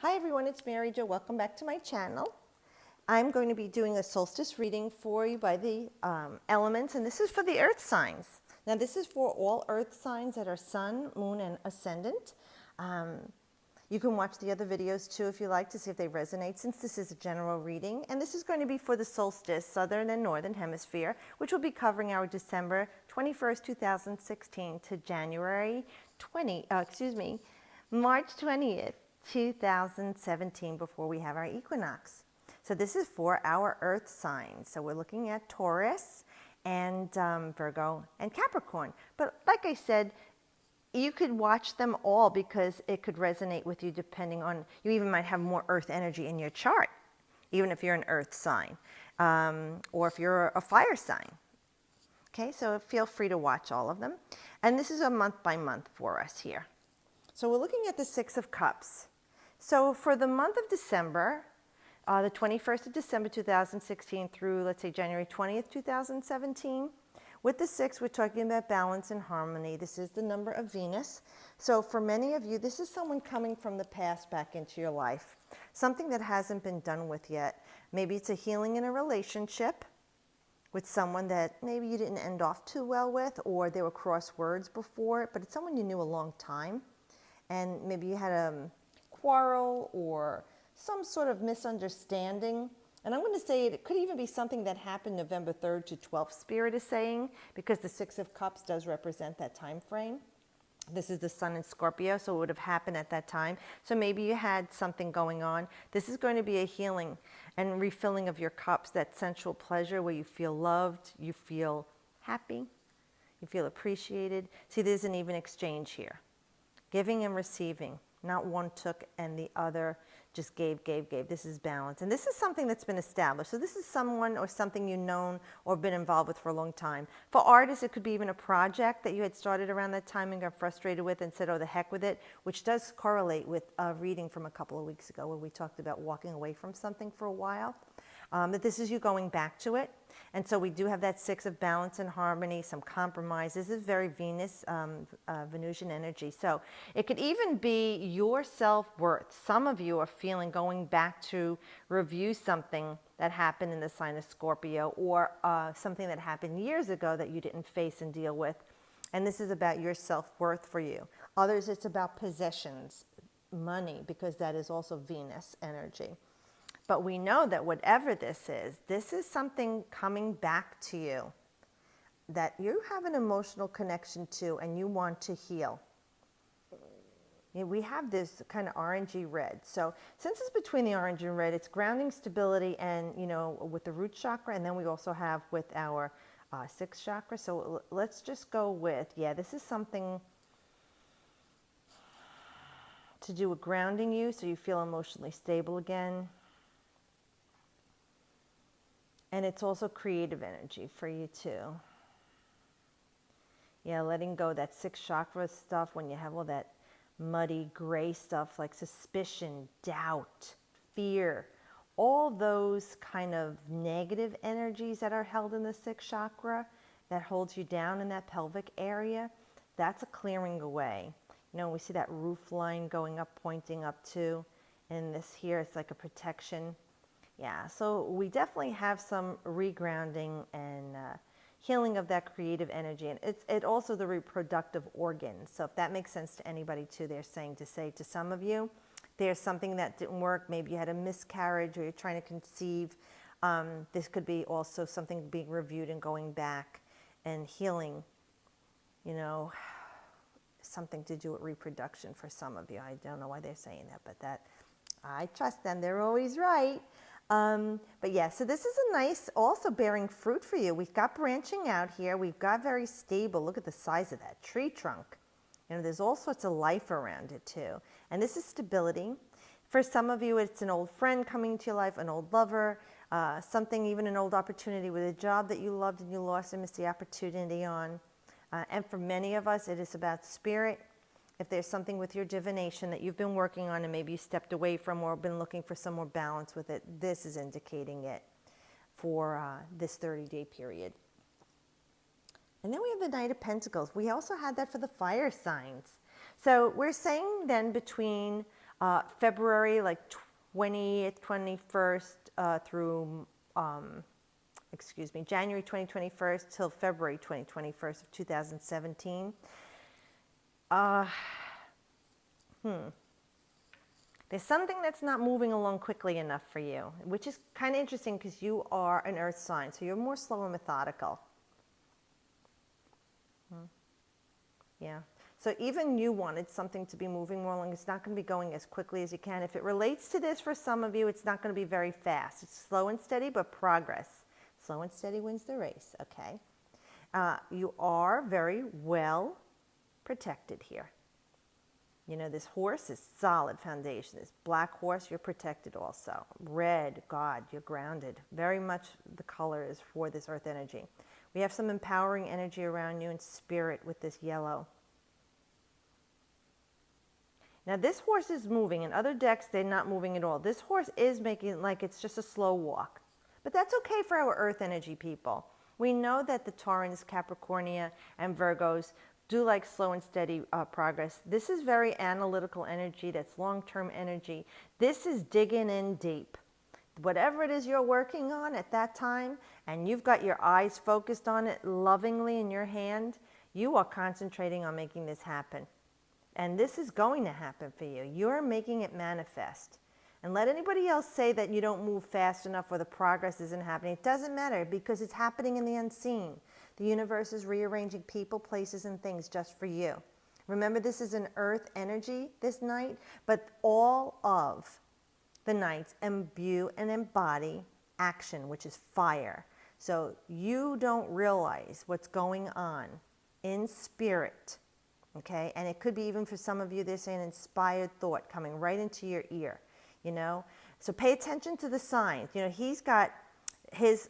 Hi everyone, it's Mary Jo. Welcome back to my channel. I'm going to be doing a solstice reading for you by the elements, and this is for the earth signs. Now this is for all earth signs that are sun, moon, and ascendant. You can watch the other videos too if you like to see if they resonate, since this is a general reading. And this is going to be for the solstice, southern and northern hemisphere, which will be covering our December 21st, 2016 to March 20th. 2017 before we have our equinox. So this is for our earth signs. So we're looking at Taurus and Virgo and Capricorn. But like I said, you could watch them all because it could resonate with you depending on, you even might have more earth energy in your chart, even if you're an earth sign, or if you're a fire sign. Okay, so feel free to watch all of them. And this is a month by month for us here. So we're looking at the Six of Cups. So for the month of December, the 21st of December 2016 through, let's say, January 20th, 2017, with the six, we're talking about balance and harmony. This is the number of Venus. So for many of you, this is someone coming from the past back into your life, something that hasn't been done with yet. Maybe it's a healing in a relationship with someone that maybe you didn't end off too well with, or there were cross words before, but it's someone you knew a long time. And maybe you had a quarrel or some sort of misunderstanding. And I'm going to say it could even be something that happened November 3rd to 12th, Spirit is saying, because the Six of Cups does represent that time frame. This is the sun in Scorpio, so it would have happened at that time. So maybe you had something going on. This is going to be a healing and refilling of your cups, that sensual pleasure where you feel loved, you feel happy, you feel appreciated. See, there's an even exchange here. Giving and receiving, not one took and the other just gave. This is balance. And this is something that's been established. So this is someone or something you've known or been involved with for a long time. For artists, it could be even a project that you had started around that time and got frustrated with and said, oh, the heck with it, which does correlate with a reading from a couple of weeks ago where we talked about walking away from something for a while. That this is you going back to it. And so we do have that six of balance and harmony, some compromise. This is very Venus, Venusian energy. So it could even be your self-worth. Some of you are feeling going back to review something that happened in the sign of Scorpio, or something that happened years ago that you didn't face and deal with. And this is about your self-worth for you. Others, it's about possessions, money, because that is also Venus energy. But we know that whatever this is something coming back to you that you have an emotional connection to and you want to heal. We have this kind of orangey red. So since it's between the orange and red, it's grounding, stability, and, with the root chakra. And then we also have with our sixth chakra. So let's just go with, this is something to do with grounding you so you feel emotionally stable again. And it's also creative energy for you too. Letting go that sixth chakra stuff when you have all that muddy gray stuff like suspicion, doubt, fear, all those kind of negative energies that are held in the sixth chakra that holds you down in that pelvic area, that's a clearing away. We see that roof line going up, pointing up too. And this here, it's like a protection. So we definitely have some regrounding and healing of that creative energy. And it's also the reproductive organs. So if that makes sense to anybody too, they're saying to say to some of you, there's something that didn't work. Maybe you had a miscarriage or you're trying to conceive. This could be also something being reviewed and going back and healing, something to do with reproduction for some of you. I don't know why they're saying that, but I trust them. They're always right. So this is a nice, also bearing fruit for you. We've got branching out here. We've got very stable. Look at the size of that tree trunk. There's all sorts of life around it too. And this is stability. For some of you, it's an old friend coming into your life, an old lover, something, even an old opportunity with a job that you loved and you lost and missed the opportunity on. And for many of us, it is about spirit. If there's something with your divination that you've been working on and maybe you stepped away from or been looking for some more balance with it, this is indicating it for this 30-day period. And then we have the Knight of Pentacles. We also had that for the fire signs. So we're saying then between February, like 20th, 21st through, January 2021 till February 2021 of 2017. There's something that's not moving along quickly enough for you, which is kind of interesting because you are an earth sign, so you're more slow and methodical. Yeah. So even you wanted something to be moving more along. It's not going to be going as quickly as you can. If it relates to this for some of you, it's not going to be very fast. It's slow and steady, but progress. Slow and steady wins the race, okay? You are very well protected here. You know, this horse is solid foundation. This black horse, you're protected also. Red, God, you're grounded. Very much the color is for this earth energy. We have some empowering energy around you in spirit with this yellow. Now this horse is moving. In other decks, they're not moving at all. This horse is making it like it's just a slow walk. But that's okay for our earth energy people. We know that the Taurans, Capricornia, and Virgos do like slow and steady progress. This is very analytical energy. That's long-term energy. This is digging in deep. Whatever it is you're working on at that time, and you've got your eyes focused on it lovingly in your hand, you are concentrating on making this happen. And this is going to happen for you. You're making it manifest. And let anybody else say that you don't move fast enough or the progress isn't happening. It doesn't matter because it's happening in the unseen. The universe is rearranging people, places, and things just for you. Remember, this is an earth energy this night, but all of the nights imbue and embody action, which is fire. So you don't realize what's going on in spirit, okay? And it could be even for some of you, there's an inspired thought coming right into your ear, you know? So pay attention to the signs. You know, he's got his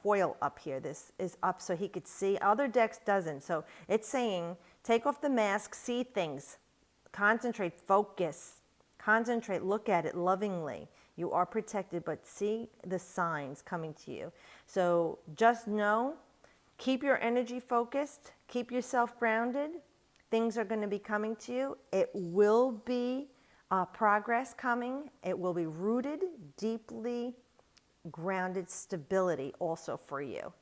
foil up here. This is up so he could see. Other decks doesn't. So it's saying, take off the mask, see things, concentrate, focus. Concentrate, look at it lovingly. You are protected, but see the signs coming to you. So just know, keep your energy focused, keep yourself grounded. Things are going to be coming to you. It will be progress coming. It will be rooted, deeply grounded stability also for you.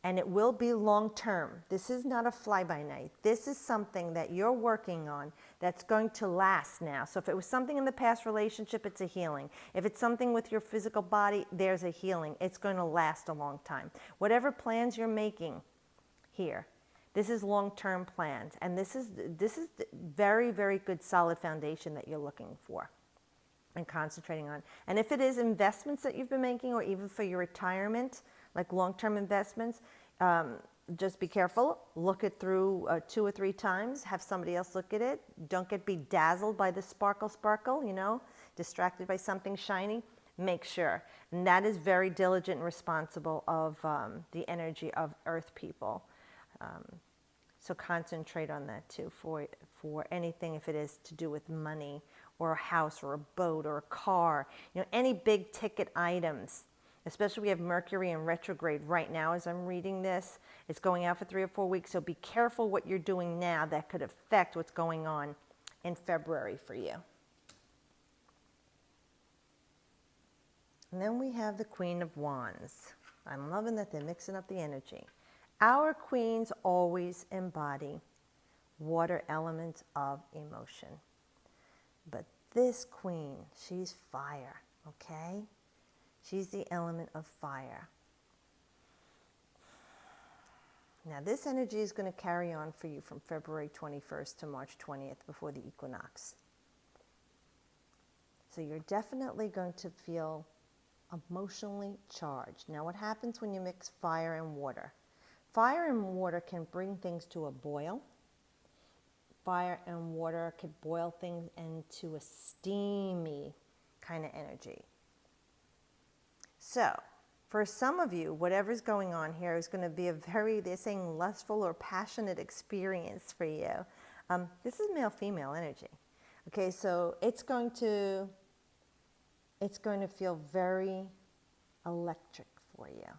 And it will be long term. This is not a fly-by-night. This is something that you're working on that's going to last now. So if it was something in the past relationship, it's a healing. If it's something with your physical body, there's a healing. It's going to last a long time. Whatever plans you're making here, this is long-term plans. And this is very, very good solid foundation that you're looking for and concentrating on. And if it is investments that you've been making or even for your retirement, like long-term investments, just be careful. Look it through 2 or 3 times. Have somebody else look at it. Don't get bedazzled by the sparkle, you know, distracted by something shiny. Make sure. And that is very diligent and responsible of the energy of earth people. So concentrate on that too for anything, if it is to do with money or a house or a boat or a car, you know, any big ticket items. Especially we have Mercury in retrograde right now as I'm reading this. It's going out for 3 or 4 weeks, so be careful what you're doing now that could affect what's going on in February for you. And then we have the Queen of Wands. I'm loving that they're mixing up the energy. Our queens always embody water elements of emotion. But this queen, she's fire, okay? She's the element of fire. Now this energy is going to carry on for you from February 21st to March 20th before the equinox. So you're definitely going to feel emotionally charged. Now what happens when you mix fire and water? Fire and water can bring things to a boil. Fire and water could boil things into a steamy kind of energy. So, for some of you, whatever's going on here is going to be a very, they're saying, lustful or passionate experience for you. This is male-female energy. Okay, so it's going to feel very electric for you.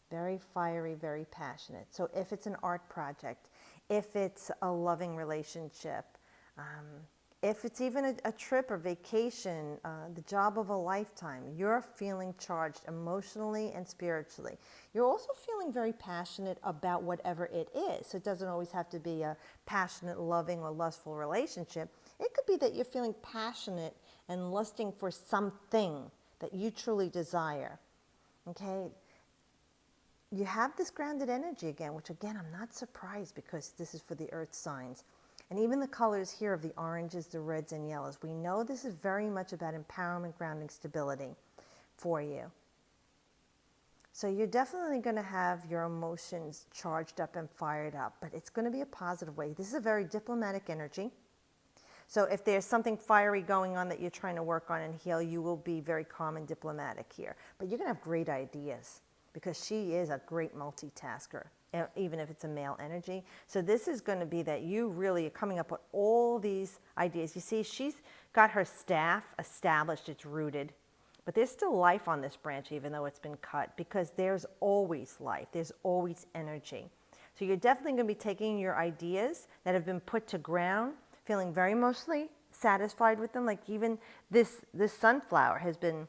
Very fiery, very passionate. So if it's an art project, if it's a loving relationship, if it's even a trip or vacation, the job of a lifetime, you're feeling charged emotionally and spiritually. You're also feeling very passionate about whatever it is. So it doesn't always have to be a passionate, loving, or lustful relationship. It could be that you're feeling passionate and lusting for something that you truly desire. Okay? You have this grounded energy again, which again, I'm not surprised because this is for the earth signs. And even the colors here of the oranges, the reds, and yellows, we know this is very much about empowerment, grounding, stability for you. So you're definitely going to have your emotions charged up and fired up, but it's going to be a positive way. This is a very diplomatic energy. So if there's something fiery going on that you're trying to work on and heal, you will be very calm and diplomatic here. But you're going to have great ideas, because she is a great multitasker, even if it's a male energy. So this is going to be that you really are coming up with all these ideas. You see, she's got her staff established, it's rooted, but there's still life on this branch even though it's been cut, because there's always life, there's always energy. So you're definitely going to be taking your ideas that have been put to ground, feeling very emotionally satisfied with them. Like even this sunflower has been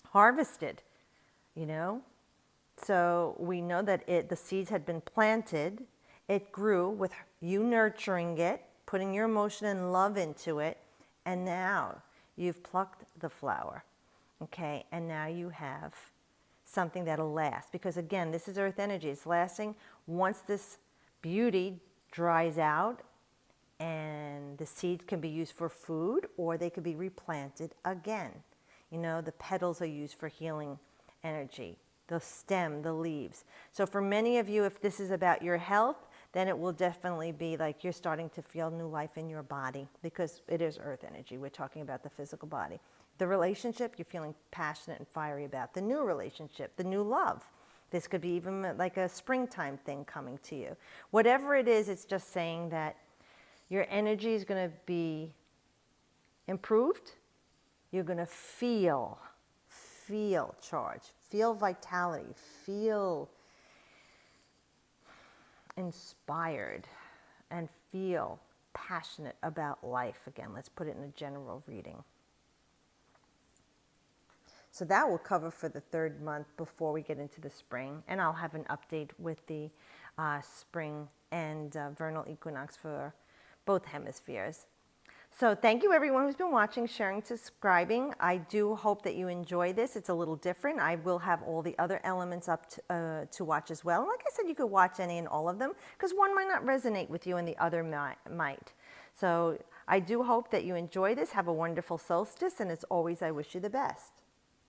harvested, you know? So we know that the seeds had been planted, it grew with you nurturing it, putting your emotion and love into it, and now you've plucked the flower, okay? And now you have something that'll last, because again, this is earth energy, it's lasting. Once this beauty dries out, and the seed can be used for food, or they could be replanted again. You know, the petals are used for healing energy, the stem, the leaves. So for many of you, if this is about your health, then it will definitely be like you're starting to feel new life in your body, because it is earth energy. We're talking about the physical body. The relationship, you're feeling passionate and fiery about. The new relationship, the new love. This could be even like a springtime thing coming to you. Whatever it is, it's just saying that your energy is going to be improved. You're going to feel charge, feel vitality, feel inspired, and feel passionate about life again. Let's put it in a general reading. So that will cover for the third month before we get into the spring. And I'll have an update with the spring and vernal equinox for both hemispheres. So thank you everyone who's been watching, sharing, subscribing. I do hope that you enjoy this. It's a little different. I will have all the other elements up to watch as well. Like I said, you could watch any and all of them, because one might not resonate with you and the other might. So I do hope that you enjoy this. Have a wonderful solstice, and as always, I wish you the best.